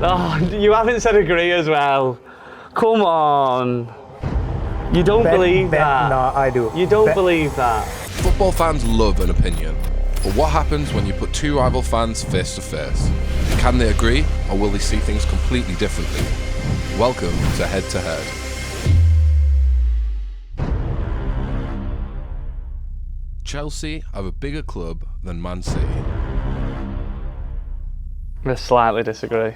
Oh, you haven't said agree as well. Come on. You don't believe that. No, I do. You don't believe that. Football fans love an opinion, but what happens when you put two rival fans face to face? Can they agree, or will they see things completely differently? Welcome to Head to Head. Chelsea are a bigger club than Man City. I slightly disagree.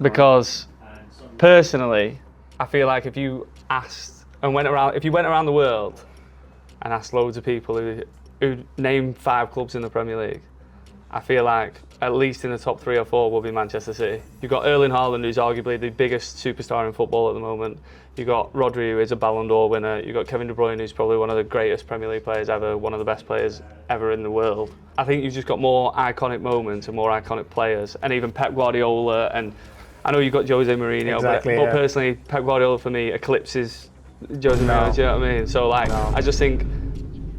Because personally, I feel like if you went around the world and asked loads of people who name 5 clubs in the Premier League, I feel like at least in the top 3 or 4 will be Manchester City. You've got Erling Haaland, who's arguably the biggest superstar in football at the moment. You've got Rodri, who is a Ballon d'Or winner. You've got Kevin De Bruyne, who's probably one of the greatest Premier League players ever, one of the best players ever in the world. I think you've just got more iconic moments and more iconic players, and even Pep Guardiola. And I know you've got Jose Mourinho, but personally, Pep Guardiola for me eclipses Jose Mourinho. Do you know what I mean? So I just think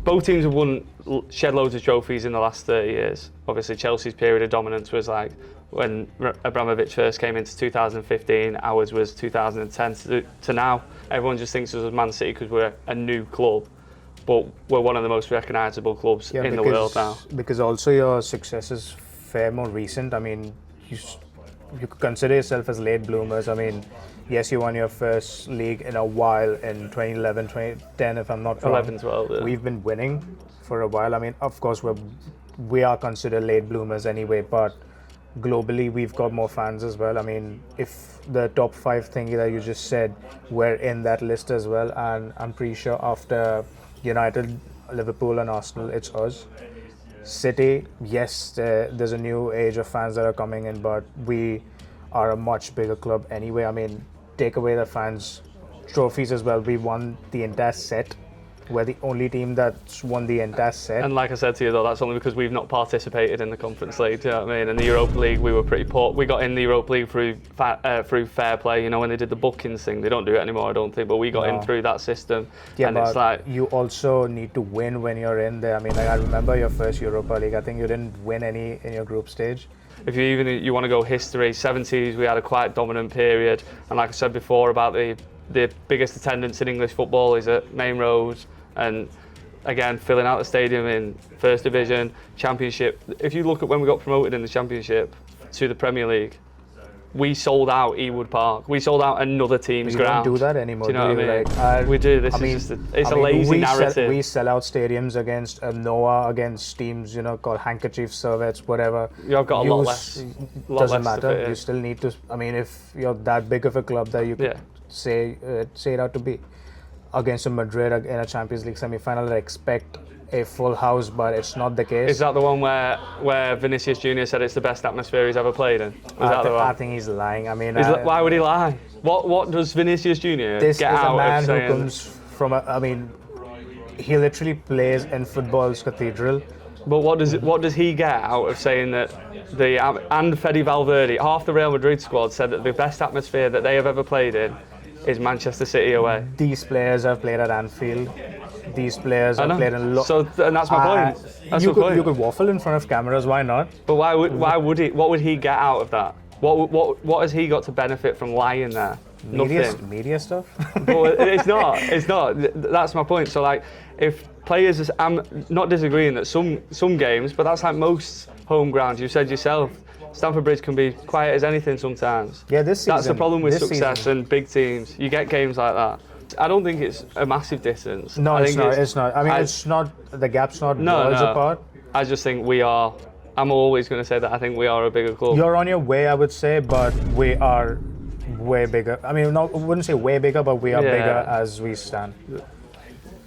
both teams have shed loads of trophies in the last 30 years. Obviously, Chelsea's period of dominance was like when Abramovich first came into 2015. Ours was 2010 to now. Everyone just thinks of us as Man City because we're a new club, but we're one of the most recognisable clubs in the world now. Because also your success is fair more recent. I mean, you could consider yourself as late bloomers. I mean, yes, you won your first league in a while in 2011, 2010, if I'm not wrong. 11, 12, yeah. We've been winning for a while. I mean, of course, we are considered late bloomers anyway, but globally, we've got more fans as well. I mean, if the top 5 thing that you just said were in that list as well, and I'm pretty sure after United, Liverpool and Arsenal, it's us. City, yes, there's a new age of fans that are coming in, but we are a much bigger club anyway. I mean, take away the fans' trophies as well. We won the entire set. We're the only team that's won the entire set. And like I said to you though, that's only because we've not participated in the Conference League, do you know what I mean? In the Europa League, we were pretty poor. We got in the Europa League through fair play. You know, when they did the bookings thing, they don't do it anymore, I don't think, but we got in through that system. Yeah, and but it's like, you also need to win when you're in there. I mean, like, I remember your first Europa League. I think you didn't win any in your group stage. If you want to go history, 70s, we had a quite dominant period. And like I said before about the biggest attendance in English football is at Main Road. And again, filling out the stadium in First Division, Championship. If you look at when we got promoted in the Championship to the Premier League, we sold out Ewood Park. We sold out another team's ground. We don't do that anymore. Do you know what I mean? We do. It's a lazy narrative. We sell out stadiums against Noah, against teams, called handkerchief servettes, whatever. You've got a lot less. Doesn't matter. You still need to. I mean, if you're that big of a club that you could say it out to be. Against Madrid in a Champions League semi-final, I expect a full house, but it's not the case. Is that the one where Vinicius Junior said it's the best atmosphere he's ever played in? I think he's lying. I mean, why would he lie? What does Vinicius Junior get out of saying? This is a man who comes from I mean, he literally plays in football's cathedral. But what does he get out of saying that and Fede Valverde, half the Real Madrid squad said that the best atmosphere that they have ever played in is Manchester City away. These players have played at Anfield. These players have played in and that's my point. That's you could waffle in front of cameras. Why not? But why would he? What would he get out of that? What has he got to benefit from lying there? Nothing. Media stuff. But it's not. It's not. That's my point. So like, if players, I'm not disagreeing that some games, but that's like most home grounds. You said yourself. Stamford Bridge can be quiet as anything sometimes. Yeah, this season. That's the problem with success and big teams. You get games like that. I don't think it's a massive distance. No, it's not. I mean, it's not. The gap's not miles apart. I just think we are. I'm always going to say that I think we are a bigger club. You're on your way, I would say, but we are way bigger. I mean, I wouldn't say way bigger, but we are bigger as we stand.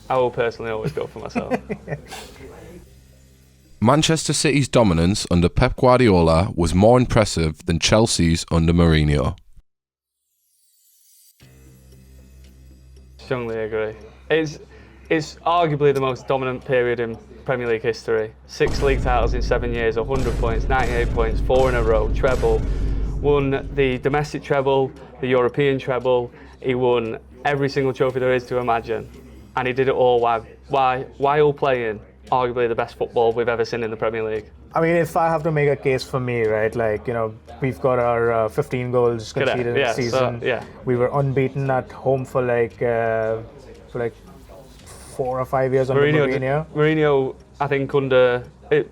I will personally always go for myself. Manchester City's dominance under Pep Guardiola was more impressive than Chelsea's under Mourinho. Strongly agree. It's arguably the most dominant period in Premier League history. 6 league titles in 7 years, 100 points, 98 points, 4 in a row, treble. Won the domestic treble, the European treble. He won every single trophy there is to imagine. And he did it all while playing arguably the best football we've ever seen in the Premier League. I mean, if I have to make a case for me, right, like, we've got our 15 goals Correct. conceded in Yeah, the so, season. yeah. We were unbeaten at home for like 4 or 5 years under Mourinho. Mourinho, I think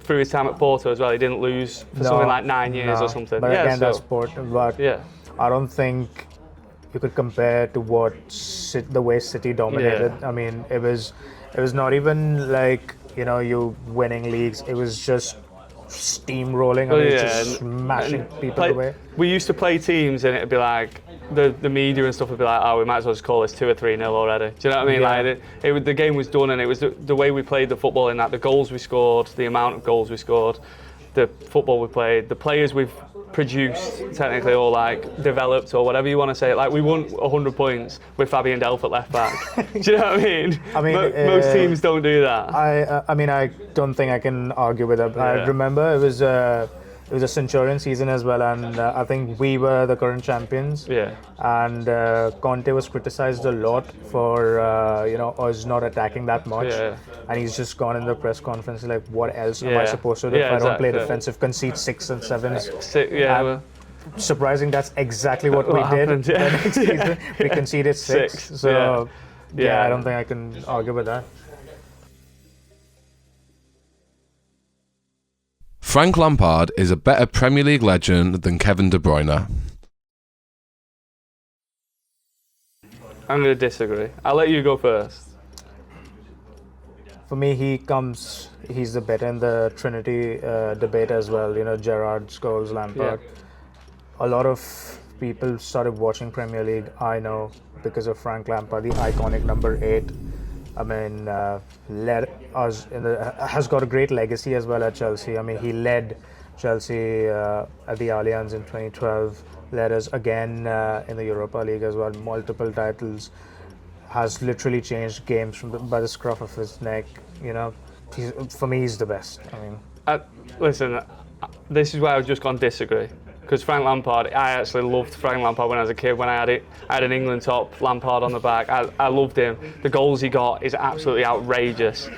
through his time at Porto as well, he didn't lose for something like 9 years or something. But yeah, again, so, that's sport. But yeah. I don't think you could compare to the way City dominated. Yeah. I mean, it was not even like you winning leagues. It was just steamrolling. I mean, just smashing people away. We used to play teams, and it'd be like the media and stuff would be like, "Oh, we might as well just call this 2 or 3-0 already." Do you know what I mean? Yeah. Like the game was done, and it was the way we played the football. In that, the goals we scored, the amount of goals we scored, the football we played, the players we've produced, technically, or like developed, or whatever you want to say. Like we won 100 points with Fabian Delph at left back. Do you know what I mean? I mean, most teams don't do that. I mean, I don't think I can argue with that. Yeah. I remember it was a Centurion season as well, and I think we were the current champions. Yeah. And Conte was criticized a lot for us not attacking that much. Yeah. And he's just gone in the press conference like, what else am I supposed to do if I don't play defensive, concede 6 and 7s? Surprising, that's exactly what we happened, did. yeah. The next season. We conceded 6. So Yeah. I don't think I can argue with that. Frank Lampard is a better Premier League legend than Kevin De Bruyne. I'm going to disagree. I'll let you go first. For me, he's the better in the Trinity debate as well. Gerrard, Scholes, Lampard. Yeah. A lot of people started watching Premier League, I know, because of Frank Lampard, the iconic number 8. I mean, led us has got a great legacy as well at Chelsea. I mean, he led Chelsea at the Allianz in 2012, led us again in the Europa League as well, multiple titles, has literally changed games by the scruff of his neck. For me, he's the best. I mean, listen, this is where I've just gone disagree. Because Frank Lampard, I actually loved Frank Lampard when I was a kid. When I had an England top, Lampard on the back. I loved him. The goals he got is absolutely outrageous.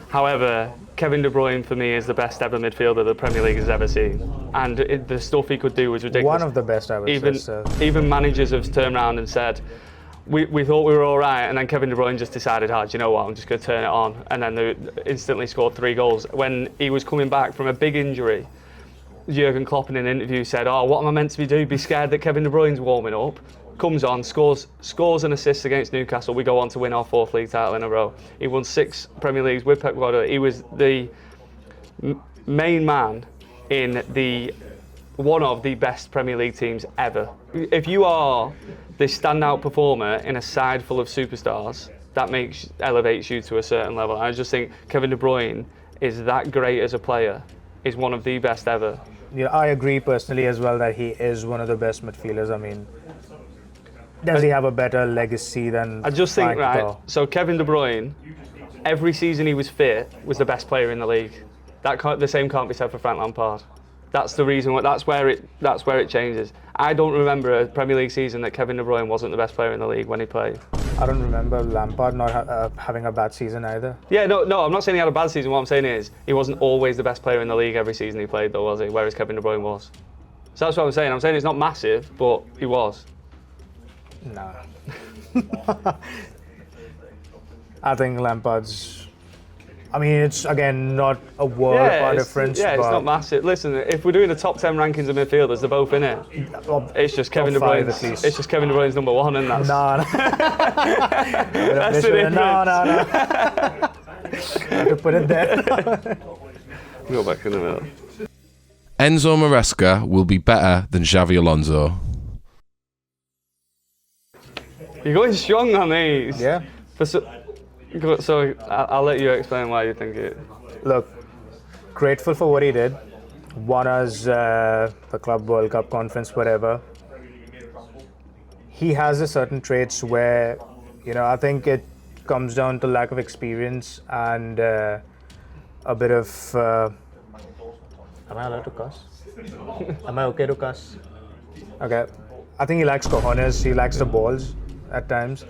However, Kevin De Bruyne for me is the best ever midfielder the Premier League has ever seen, and the stuff he could do was ridiculous. One of the best, I would say. Even managers have turned around and said, we thought we were all right, and then Kevin De Bruyne just decided, do you know what, I'm just going to turn it on, and then they instantly scored 3 goals. When he was coming back from a big injury, Jurgen Klopp in an interview said, what am I meant to be doing? Be scared that Kevin De Bruyne's warming up? Comes on, scores and assists against Newcastle. We go on to win our 4th league title in a row. He won 6 Premier Leagues with Pep Guardiola. He was the main man in one of the best Premier League teams ever. If you are the standout performer in a side full of superstars, that elevates you to a certain level. I just think Kevin De Bruyne is that great as a player. Is one of the best ever. Yeah, I agree personally as well that he is one of the best midfielders. I mean, does he have a better legacy than? I just think, Frank, though? So Kevin De Bruyne, every season he was fit, was the best player in the league. The same can't be said for Frank Lampard. That's the reason. That's where it changes. I don't remember a Premier League season that Kevin De Bruyne wasn't the best player in the league when he played. I don't remember Lampard not having a bad season either. Yeah, no, I'm not saying he had a bad season. What I'm saying is he wasn't always the best player in the league every season he played, though, was he? Whereas Kevin De Bruyne was. So that's what I'm saying. I'm saying it's not massive, but he was. Nah. I think Lampard's. I mean, it's again not a world of difference. Yeah, it's not massive. Listen, if we're doing the top 10 rankings of midfielders, they're both in it. It's just Kevin De Bruyne's. It's just Kevin De Bruyne's number 1, and that's. No. That's the difference. No. I have to put it there. Go back in the middle. Enzo Maresca will be better than Xavi Alonso. You're going strong on these. Yeah. So I'll let you explain why you think it. Look, grateful for what he did. Won us the Club World Cup conference, whatever. He has a certain traits where, I think it comes down to lack of experience and a bit of. Am I allowed to cuss? Am I okay to cuss? Okay. I think he lacks cojones. He lacks the balls at times.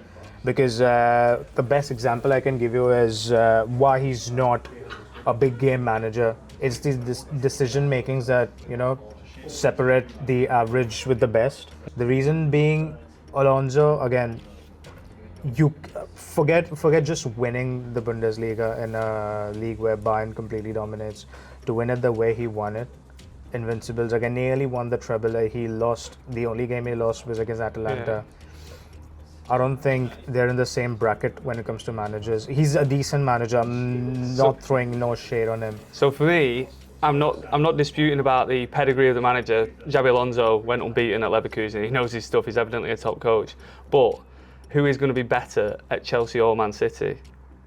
Because the best example I can give you is why he's not a big game manager. It's these decision makings that separate the average with the best. The reason being, Alonso, again, you forget just winning the Bundesliga in a league where Bayern completely dominates. To win it the way he won it, Invincibles again nearly won the treble. He lost, the only game he lost was against Atalanta. I don't think they're in the same bracket when it comes to managers. He's a decent manager. I'm not throwing no shade on him. So for me, I'm not disputing about the pedigree of the manager. Xabi Alonso went unbeaten at Leverkusen. He knows his stuff. He's evidently a top coach. But who is going to be better at Chelsea or Man City?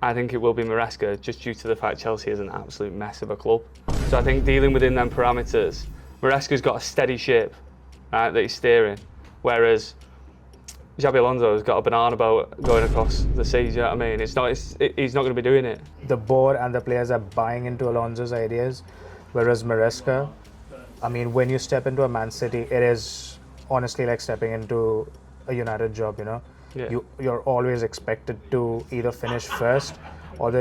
I think it will be Maresca, just due to the fact Chelsea is an absolute mess of a club. So I think dealing within them parameters, Maresca's got a steady ship, right, that he's steering, whereas Xabi Alonso has got a banana boat going across the seas. You know what I mean? He's not going to be doing it. The board and the players are buying into Alonso's ideas, whereas Maresca, I mean, when you step into a Man City, it is honestly like stepping into a United job. You know, you're always expected to either finish first, or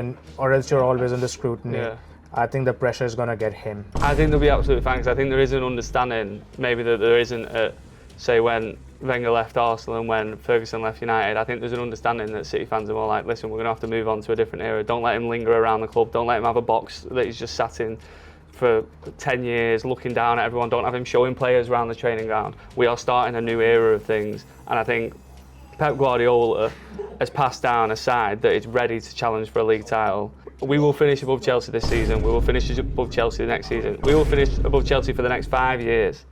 else you're always under scrutiny. Yeah. I think the pressure is going to get him. I think they'll be absolutely fine, because I think there is an understanding, maybe that there isn't at, say, when Wenger left Arsenal and when Ferguson left United. I think there's an understanding that City fans are more like, listen, we're going to have to move on to a different era. Don't let him linger around the club. Don't let him have a box that he's just sat in for 10 years looking down at everyone. Don't have him showing players around the training ground. We are starting a new era of things, and I think Pep Guardiola has passed down a side that is ready to challenge for a league title. We will finish above Chelsea this season. We will finish above Chelsea the next season. We will finish above Chelsea for the next 5 years.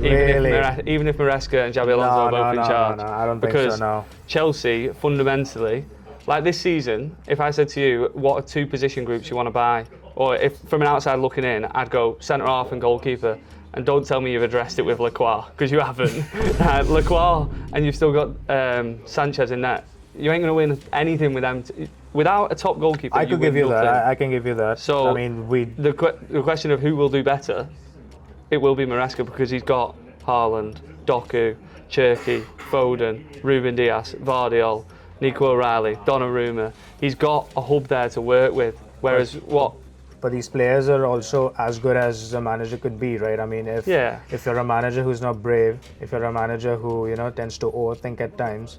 Even if Maresca and Xabi Alonso are both in charge. No, I don't because think so, no. Chelsea, fundamentally, like this season, if I said to you, what are 2 position groups you want to buy? Or if from an outside looking in, I'd go centre-half and goalkeeper. And don't tell me you've addressed it with Lacroix, because you haven't. Lacroix, and you've still got Sanchez in net. You ain't going to win anything with them. Without a top goalkeeper, I could give you that. I can give you that. So, I mean, the question of who will do better, it will be Maresca, because he's got Haaland, Doku, Cherki, Foden, Ruben Dias, Vardiol, Nico O'Reilly, Donnarumma. He's got a hub there to work with. Whereas But these players are also as good as a manager could be, right? I mean, if you're a manager who's not brave, if you're a manager who tends to overthink at times,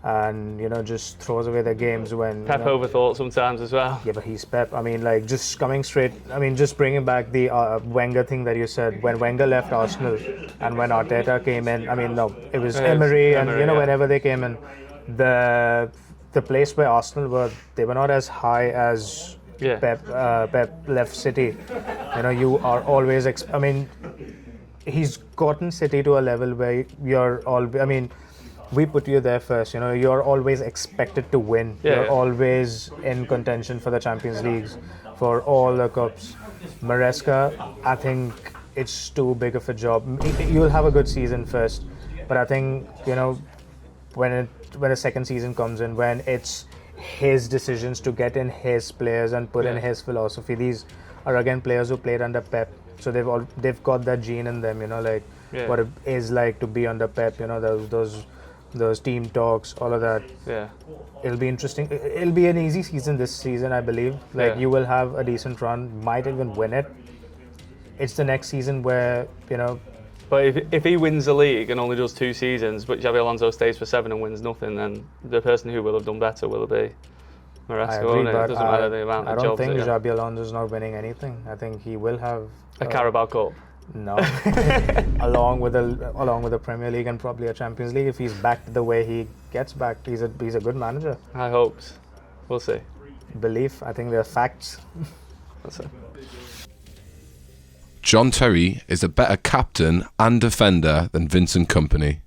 and just throws away the games when Pep overthought sometimes as well. Yeah, but he's Pep. I mean, like just coming straight. I mean, just bringing back the Wenger thing that you said. When Wenger left Arsenal and when Arteta came in, I mean, no, it was Emery, and whenever they came in, the place where Arsenal were, they were not as high as Pep left City. You are always. I mean, he's gotten City to a level where you're all. I mean, we put you there first. You're always expected to win. You're always in contention for the Champions Leagues, for all the cups. Maresca, I think it's too big of a job. You'll have a good season first, but I think when the second season comes in, when it's his decisions to get in his players and put in his philosophy. These are again players who played under Pep, so they've got that gene in them. What it is like to be under Pep. Those team talks, all of that. Yeah. It'll be interesting. It'll be an easy season this season, I believe. You will have a decent run, might even win it. It's the next season where But if he wins the league and only does 2 seasons, but Xabi Alonso stays for 7 and wins nothing, then the person who will have done better will be Maresca. I agree, but it doesn't matter the amount of jobs. I don't think Xabi Alonso's not winning anything. I think he will have a Carabao Cup. No, along with the Premier League and probably a Champions League. If he's backed the way he gets backed, he's a good manager. High hopes. We'll see. Belief. I think they're facts. That's it. John Terry is a better captain and defender than Vincent Kompany.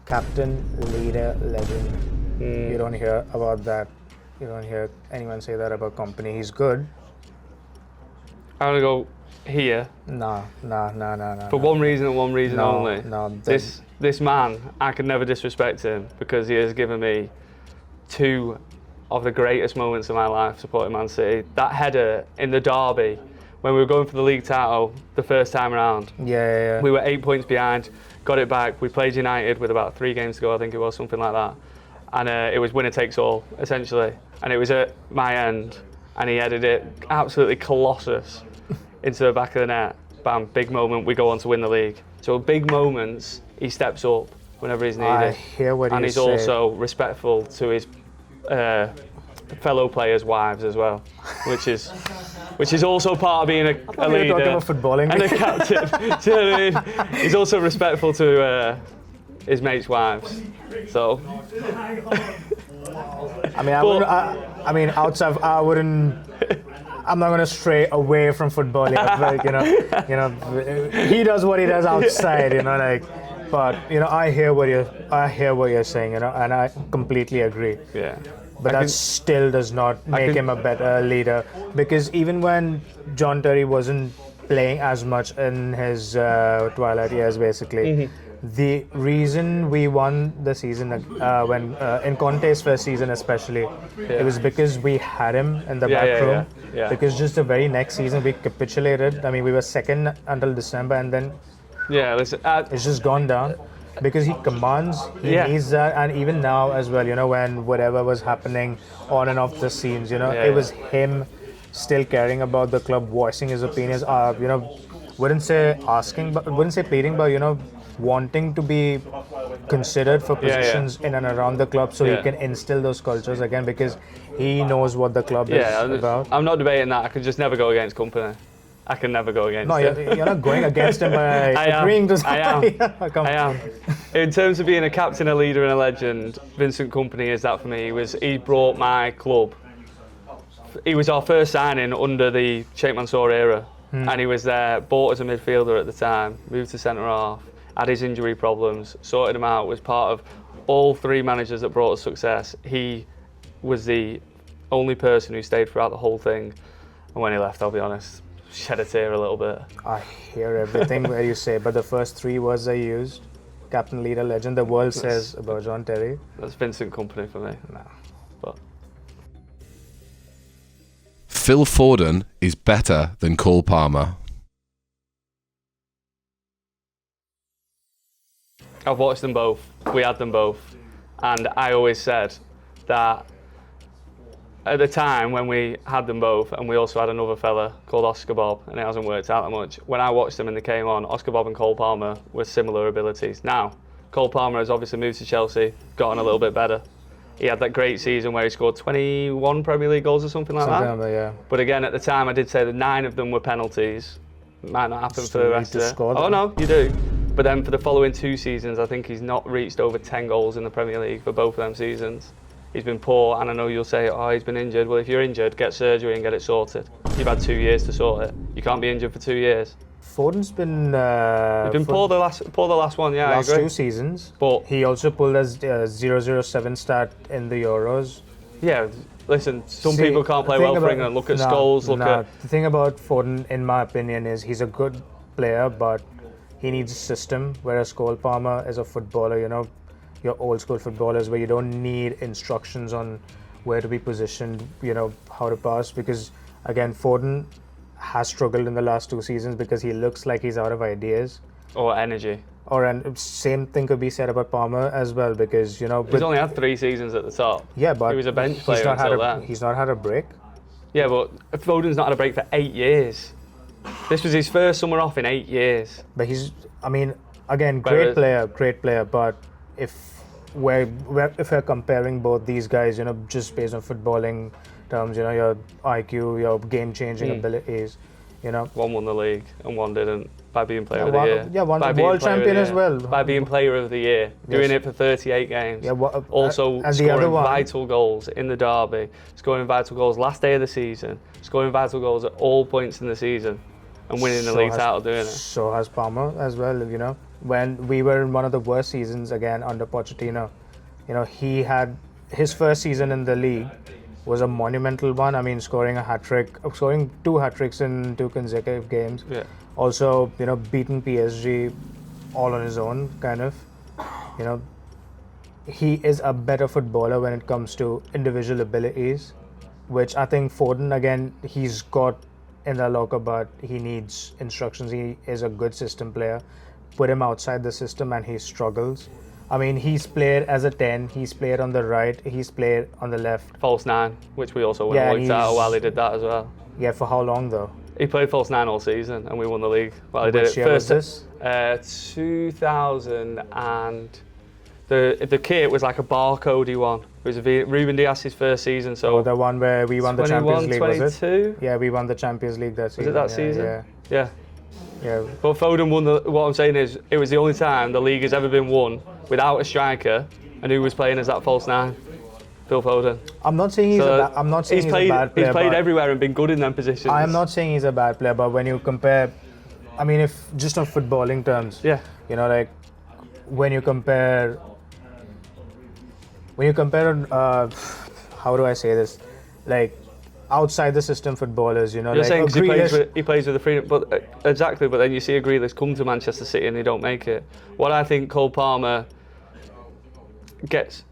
Captain, leader, legend. You don't hear about that. You don't hear anyone say that about Kompany. He's good. I'm gonna go here. No. For one reason and one reason only. No. This man, I could never disrespect him, because he has given me 2 of the greatest moments of my life supporting Man City. That header in the derby when we were going for the league title the first time around. Yeah. We were 8 points behind, got it back. We played United with about 3 games to go, I think it was, something like that. and it was winner takes all essentially, and it was at my end, and he headed it absolutely colossus into the back of the net. Bam, big moment. We go on to win the league. So big moments, he steps up whenever he's needed. I hear what and you he's say. also respectful to his fellow players' wives as well, which is also part of being a We were leader talking about footballing. and a captain. Do you know what I mean? He's also respectful to his mates' wives. So. I mean, outside, I'm not gonna stray away from footballing. He does what he does outside, But I hear what you're saying, and I completely agree. Yeah. But that still does not make him a better leader, because even when John Terry wasn't playing as much in his twilight years, basically, the reason we won the season when in Conte's first season especially, it was because we had him in the back room. Yeah. Because just the very next season we capitulated. I mean, we were second until December, and then it's just gone down. Because he commands, he needs that, and even now as well, when whatever was happening on and off the scenes, it was him still caring about the club, voicing his opinions, wouldn't say pleading, but wanting to be considered for positions in and around the club, so he can instill those cultures again, because he knows what the club is about. I'm not debating that. I could just never go against Company. I can never go against him. You're not going against him by agreeing to something. I am. In terms of being a captain, a leader and a legend, Vincent Kompany is that for me. He brought my club. He was our first signing under the Sheikh Mansour era, and he was there, bought as a midfielder at the time, moved to centre half, had his injury problems, sorted him out, was part of all three managers that brought us success. He was the only person who stayed throughout the whole thing, and when he left, I'll be honest, shed a tear a little bit. I hear everything where you say, but the first three words I used, captain, leader, legend, the world says about John Terry. That's Vincent Kompany for me. No. But Phil Foden is better than Cole Palmer. I've watched them both. We had them both. And I always said that at the time when we had them both, and we also had another fella called Oscar Bob, and it hasn't worked out that much, when I watched them and they came on, Oscar Bob and Cole Palmer were similar abilities. Now, Cole Palmer has obviously moved to Chelsea, gotten a little bit better. He had that great season where he scored 21 Premier League goals or something like that. Yeah. But again, at the time, I did say that 9 of them were penalties. Might not happen for the rest of it. Oh no, you do. But then for the following 2 seasons, I think he's not reached over 10 goals in the Premier League for both of them seasons. He's been poor, and I know you'll say, oh, he's been injured. Well, if you're injured, get surgery and get it sorted. You've had 2 years to sort it. You can't be injured for 2 years. Foden's been He's been poor the last one, yeah, last I agree. 2 seasons. But he also pulled a 007 stat in the Euros. Yeah, listen, some people can't play well for England. Look at Scholes, look at... The thing about Foden, in my opinion, is he's a good player, but he needs a system, whereas Cole Palmer is a footballer, your old school footballers, where you don't need instructions on where to be positioned, how to pass, because again, Foden has struggled in the last 2 seasons because he looks like he's out of ideas. Or energy. And same thing could be said about Palmer as well, because, He's only had 3 seasons at the top. Yeah, but he was a bench player until then. He's not had a break. Yeah, but Foden's not had a break for 8 years. This was his first summer off in 8 years. But again, great player, but if we're comparing both these guys, just based on footballing terms, your IQ, your game-changing abilities, One won the league and one didn't, by being player of the year. Yeah, one world champion as well. By being player of the year, doing it for 38 games. Yeah, also scoring vital goals in the derby, scoring vital goals last day of the season, scoring vital goals at all points in the season, and winning the league title doing it. So has Palmer as well, When we were in one of the worst seasons again under Pochettino, he had his first season in the league was a monumental one. I mean, scoring 2 hat-tricks in 2 consecutive games. Yeah. Also, beating PSG all on his own, kind of. He is a better footballer when it comes to individual abilities, which I think Foden, again, he's got in the locker, but he needs instructions. He is a good system player. Put him outside the system and he struggles. I mean, he's played as a 10, he's played on the right, he's played on the left. False 9, which we also won Yeah, a league title while he did that as well. Yeah, for how long though? He played false 9 all season and we won the league while he did Which it. year was this? 2000 and the kit was like a barcodey one. It was Ruben Dias's first season, so The one where we won the 21, Champions League, was it? 22? Yeah, we won the Champions League that season. Was it that season? Yeah. Yeah. Yeah. But Foden won what I'm saying is, it was the only time the league has ever been won without a striker, and who was playing as that false 9? Phil Foden. I'm not saying I'm not saying he's a bad player. He's played but everywhere and been good in them positions. I am not saying he's a bad player, but when you compare, I mean, if just on footballing terms, Yeah. you know, like when you compare, how do I say this, like outside the system footballers, you know, You're like saying 'cause Grealish, he plays with the freedom, but exactly. But then you see a Grealish come to Manchester City and they don't make it. What I think Cole Palmer gets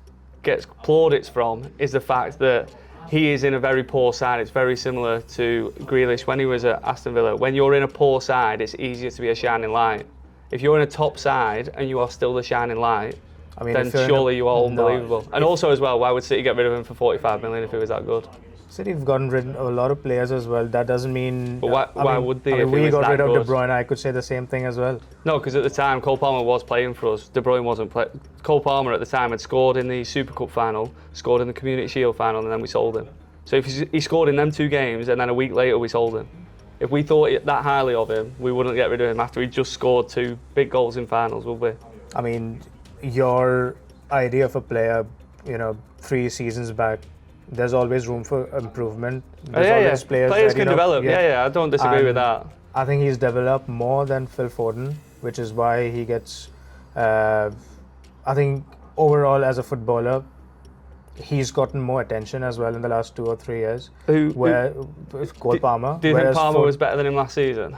plaudits from is the fact that he is in a very poor side. It's very similar to Grealish when he was at Aston Villa. When you're in a poor side, it's easier to be a shining light. If you're in a top side and you are still the shining light, I mean, then if you're surely you are No. unbelievable. And also as well, why would City get rid of him for 45 million if he was that good? City have gotten rid of a lot of players as well. That doesn't mean. But why would they I mean, if he we was got that rid of good? De Bruyne. I could say the same thing as well. No, because at the time Cole Palmer was playing for us. De Bruyne wasn't playing. Cole Palmer at the time had scored in the Super Cup final, scored in the Community Shield final, and then we sold him. So if he scored in them 2 games and then a week later we sold him. If we thought that highly of him, we wouldn't get rid of him after he just scored 2 big goals in finals, would we? I mean, your idea of a player, you know, 3 seasons back, there's always room for improvement. There's always players that, can develop. Yeah, I don't disagree with that. I think he's developed more than Phil Foden, which is why he gets. I think overall as a footballer, he's gotten more attention as well in the last 2 or 3 years. Cole Palmer. Do you think Palmer was better than him last season?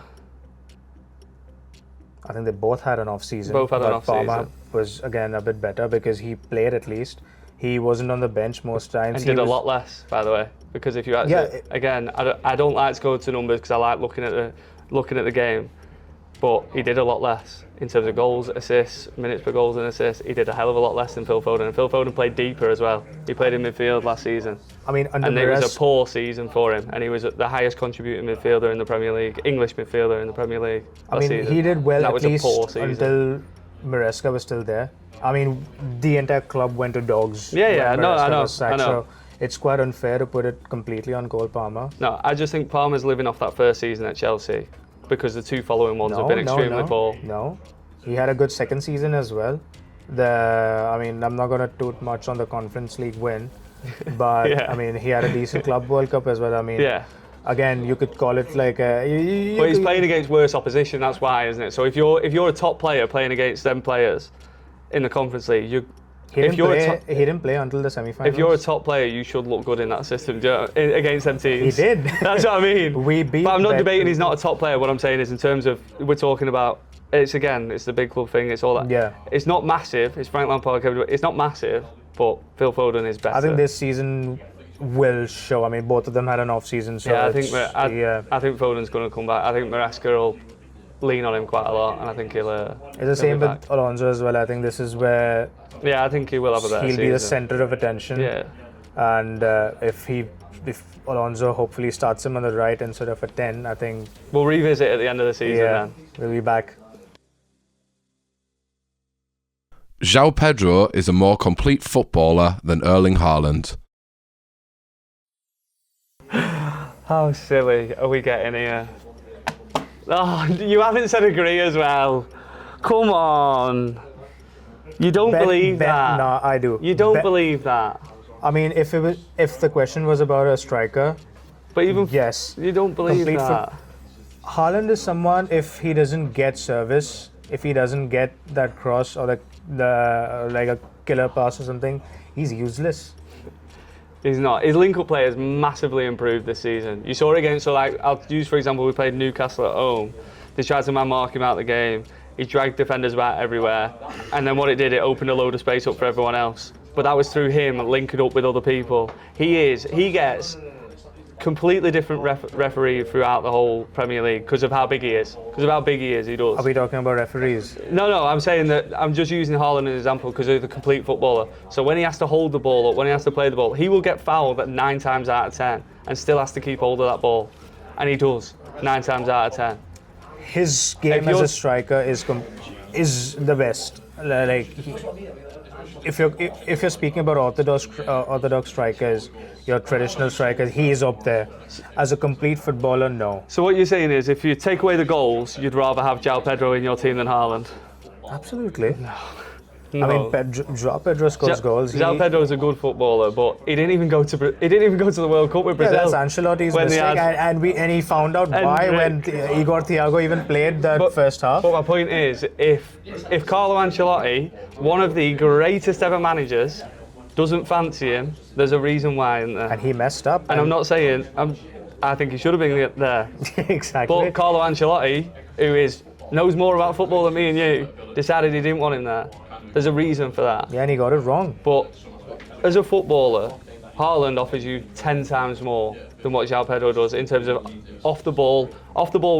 I think they both had an off season. Both had an but off Palmer season. was again a bit better because he played at least. He wasn't on the bench most times. And did a lot less, by the way, because if you actually, again, I don't like to go to numbers because I like looking at the game, but he did a lot less in terms of goals, assists, minutes per goals and assists. He did a hell of a lot less than Phil Foden, and Phil Foden played deeper as well. He played in midfield last season. I mean, and it was a poor season for him, and he was the highest contributing midfielder in the Premier League, English midfielder in the Premier League. I mean, he did well at least season. until Maresca was still there. I mean, the entire club went to dogs. Yeah, when no, I Maresca know, was sacked, I know. So it's quite unfair to put it completely on Cole Palmer. No, I just think Palmer's living off that first season at Chelsea because the 2 following ones have been extremely poor. No, he had a good second season as well. I mean, I'm not going to toot much on the Conference League win, but Yeah. I mean, he had a decent Club World Cup as well. I mean, Yeah. again, you could call it like a. But he's playing against worse opposition, that's why, isn't it? So if you're a top player playing against them players in the Conference League, he didn't play until the semi-finals. if you're a top player, you should look good in that system against them teams. He did. That's what I mean. But I'm not debating he's not a top player. What I'm saying is, in terms of, we're talking about, it's the big club thing. It's all that. Yeah. It's not massive. It's Frank Lampard. It's not massive, but Phil Foden is better. I think this season will show. I mean, both of them had an off season. So I think Foden's going to come back. I think Maresca will lean on him quite a lot, and I think he'll. It's the same with Alonso as well. I think this is where. Yeah, I think he will have a better He'll season. be the centre of attention. Yeah. And if Alonso hopefully starts him on the right instead of a 10, I think. We'll revisit at the end of the season. Yeah, then. we'll be back. João Pedro is a more complete footballer than Erling Haaland. How silly are we getting here? Oh, you haven't said agree as well. Come on. You don't believe that. No, I do. You don't believe that. I mean, if the question was about a striker, but even yes, you don't believe that. Haaland is someone, if he doesn't get service, if he doesn't get that cross or the like a killer pass or something, he's useless. He's not. His link-up play has massively improved this season. You saw it again. So, like, I'll use for example, we played Newcastle at home. They tried to man-mark him out of the game. He dragged defenders about everywhere, and then what it did, it opened a load of space up for everyone else. But that was through him linking up with other people. He gets completely different referee throughout the whole Premier League because of how big he is. Because of how big he is, he does. Are we talking about referees? No, I'm saying that I'm just using Haaland as an example because he's a complete footballer. So when he has to hold the ball up, when he has to play the ball, he will get fouled at 9 times out of 10 and still has to keep hold of that ball. And he does, 9 times out of 10. His game as a striker is the best. Like, if you're speaking about orthodox strikers, your traditional strikers, he is up there. As a complete footballer, no. So what you're saying is, if you take away the goals, you'd rather have João Pedro in your team than Haaland? Absolutely. No. I mean, João Pedro scores goals. João Pedro is a good footballer, but he didn't even go to the World Cup with Brazil. Yeah, that's Ancelotti's mistake, and he found out why when Igor Thiago even played that first half. But my point is, if Carlo Ancelotti, one of the greatest ever managers, doesn't fancy him, there's a reason why, isn't there? And he messed up. And I'm not saying I think he should have been there. Exactly. But Carlo Ancelotti, who knows more about football than me and you, decided he didn't want him there. There's a reason for that. Yeah, and he got it wrong. But as a footballer, Haaland offers you 10 times more than what João Pedro does in terms of off the ball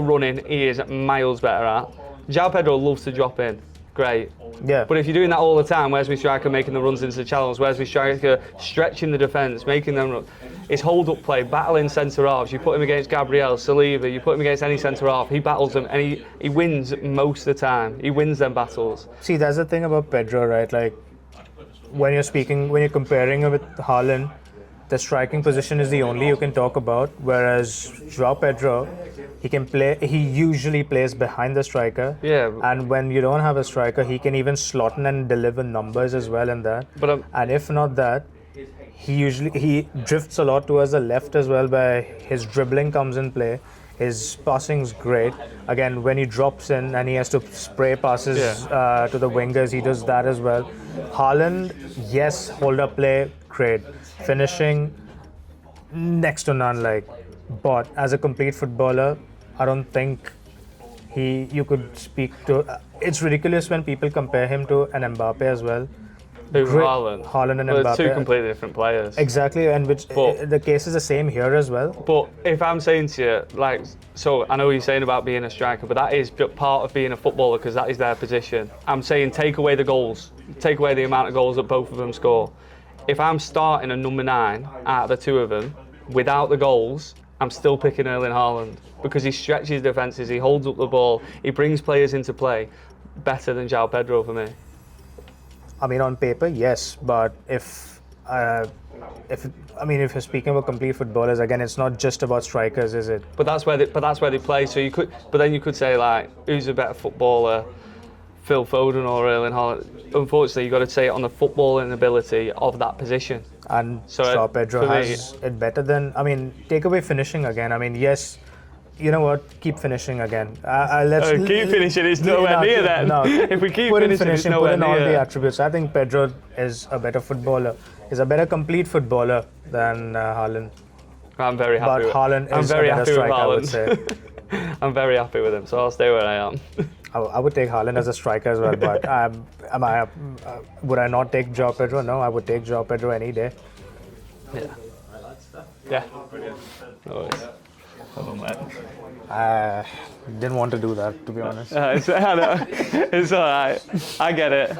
running. He is miles better at. João Pedro loves to drop in. Great. Yeah. But if you're doing that all the time, where's my striker making the runs into the channels? Where's my striker stretching the defence, making them run? It's hold-up play, battling centre-halves. You put him against Gabriel, Saliba, you put him against any centre-half, he battles them and he wins most of the time. He wins them battles. See, that's the thing about Pedro, right? Like, when you're comparing him with Haaland, the striking position is the only you can talk about, whereas João Pedro, he usually plays behind the striker. Yeah. And when you don't have a striker, he can even slot in and deliver numbers as well in that. And if not that, he drifts a lot towards the left as well, where his dribbling comes in play. His passing's great. Again, when he drops in and he has to spray passes to the wingers, he does that as well. Haaland, yes, hold-up play, great. Finishing, next to none, like. But as a complete footballer, I don't think you could speak to. It's ridiculous when people compare him to an Mbappe as well. Haaland and Mbappe. Two completely different players. Exactly, and the case is the same here as well. But if I'm saying to you, so I know what you're saying about being a striker, but that is part of being a footballer because that is their position. I'm saying take away the goals, take away the amount of goals that both of them score. If I'm starting a number 9 out of the two of them without the goals, I'm still picking Erling Haaland because he stretches defences, he holds up the ball, he brings players into play better than João Pedro for me. I mean, on paper, yes, but if you're speaking about complete footballers, again, it's not just about strikers, is it? But that's where they play. So then you could say like, who's a better footballer, Phil Foden or Erling Haaland? Unfortunately, you've got to say it on the footballing ability of that position. And João Pedro has it better than. I mean, take away finishing again. I mean, yes. You know what? Keep finishing again. Keep finishing. It's nowhere near that. No. If we keep finishing, it's nowhere near. Put in all the attributes. I think Pedro is a better footballer. He's a better complete footballer than Haaland. I'm very happy. But Haaland is a better striker, I would say. I'm very happy with him, so I'll stay where I am. I would take Haaland as a striker as well, but would I not take João Pedro? No, I would take João Pedro any day. Yeah. No worries. Oh, man. Didn't want to do that, to be honest. It's all right. I get it.